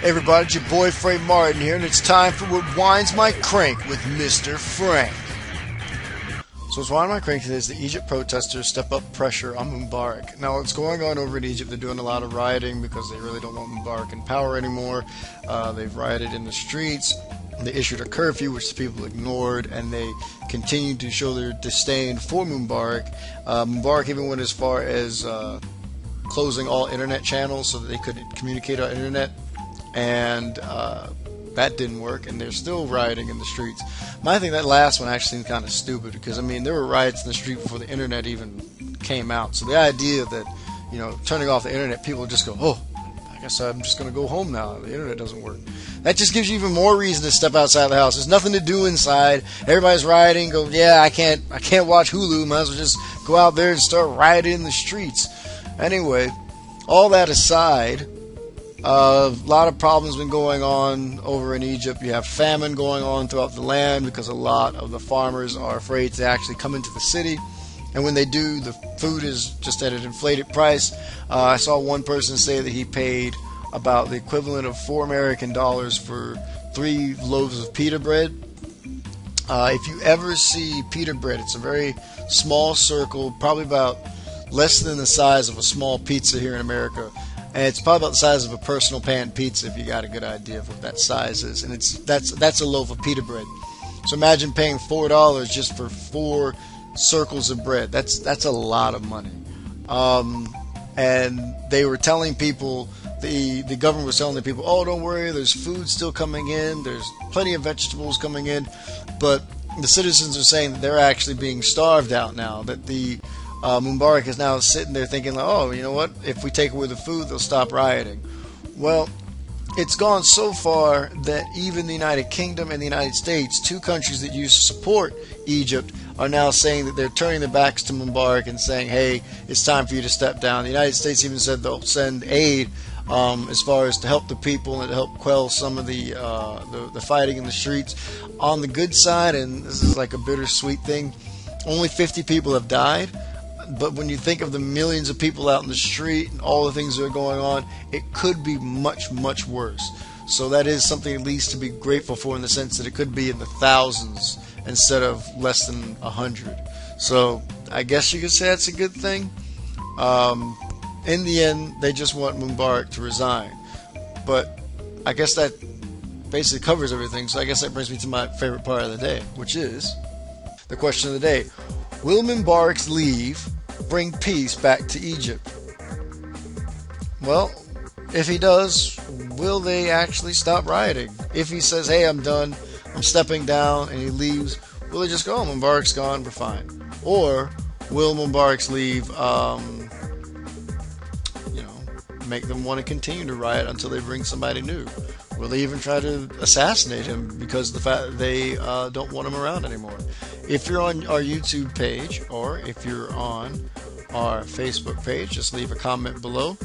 Hey everybody, it's your boy Frank Martin here, and it's time for What Winds My Crank with Mr. Frank. So what's winding my crank today is the Egypt protesters step up pressure on Mubarak. Now what's going on over in Egypt, they're doing a lot of rioting because they really don't want Mubarak in power anymore. They've rioted in the streets. They issued a curfew, which the people ignored, and they continued to show their disdain for Mubarak. Mubarak even went as far as closing all internet channels so that they could communicate on internet, and that didn't work, and they're still rioting in the streets. I think that last one actually seemed kind of stupid because, I mean, there were riots in the street before the internet even came out. So the idea that, you know, turning off the internet, people just go, oh, I guess I'm just going to go home now. The internet doesn't work. That just gives you even more reason to step outside the house. There's nothing to do inside. Everybody's rioting. Go, yeah, I can't watch Hulu. Might as well just go out there and start rioting in the streets. Anyway, all that aside, a lot of problems been going on over in Egypt. You have famine going on throughout the land because a lot of the farmers are afraid to actually come into the city. And when they do, the food is just at an inflated price. I saw one person say that he paid about the equivalent of $4 American for 3 loaves of pita bread. If you ever see pita bread, it's a very small circle, probably about less than the size of a small pizza here in America. And it's probably about the size of a personal pan pizza if you got a good idea of what that size is. And that's a loaf of pita bread. So imagine paying $4 just for 4 circles of bread. That's a lot of money. And they were telling people, the government was telling the people, oh, don't worry, there's food still coming in, there's plenty of vegetables coming in. But the citizens are saying that they're actually being starved out now, that the Mubarak is now sitting there thinking, like, oh, you know what? If we take away the food, they'll stop rioting. Well, it's gone so far that even the United Kingdom and the United States, 2 countries that used to support Egypt, are now saying that they're turning their backs to Mubarak and saying, hey, it's time for you to step down. The United States even said they'll send aid as far as to help the people and to help quell some of the fighting in the streets. On the good side, and this is like a bittersweet thing, only 50 people have died. But when you think of the millions of people out in the street and all the things that are going on, it could be much, much worse. So that is something at least to be grateful for, in the sense that it could be in the thousands instead of less than 100. So I guess you could say that's a good thing. In the end, they just want Mubarak to resign. But I guess that basically covers everything. So I guess that brings me to my favorite part of the day, which is the question of the day. Will Mubarak's leave bring peace back to Egypt? Well, if he does, will they actually stop rioting? If he says, hey, I'm done, I'm stepping down, and he leaves, will they just go, oh, Mubarak's gone, we're fine? Or will Mubarak's leave, make them want to continue to riot until they bring somebody new? Will they even try to assassinate him because of the fact that they don't want him around anymore? If you're on our YouTube page, or if you're on our Facebook page, just leave a comment below.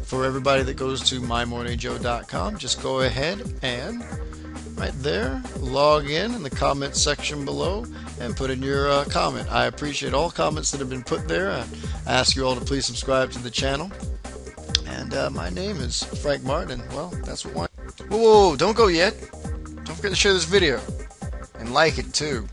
For everybody that goes to mymorningjoe.com, just go ahead and right there, log in the comment section below and put in your comment. I appreciate all comments that have been put there. I ask you all to please subscribe to the channel. And my name is Frank Martin. Well, that's what. Whoa, don't go yet. Don't forget to share this video and like it too.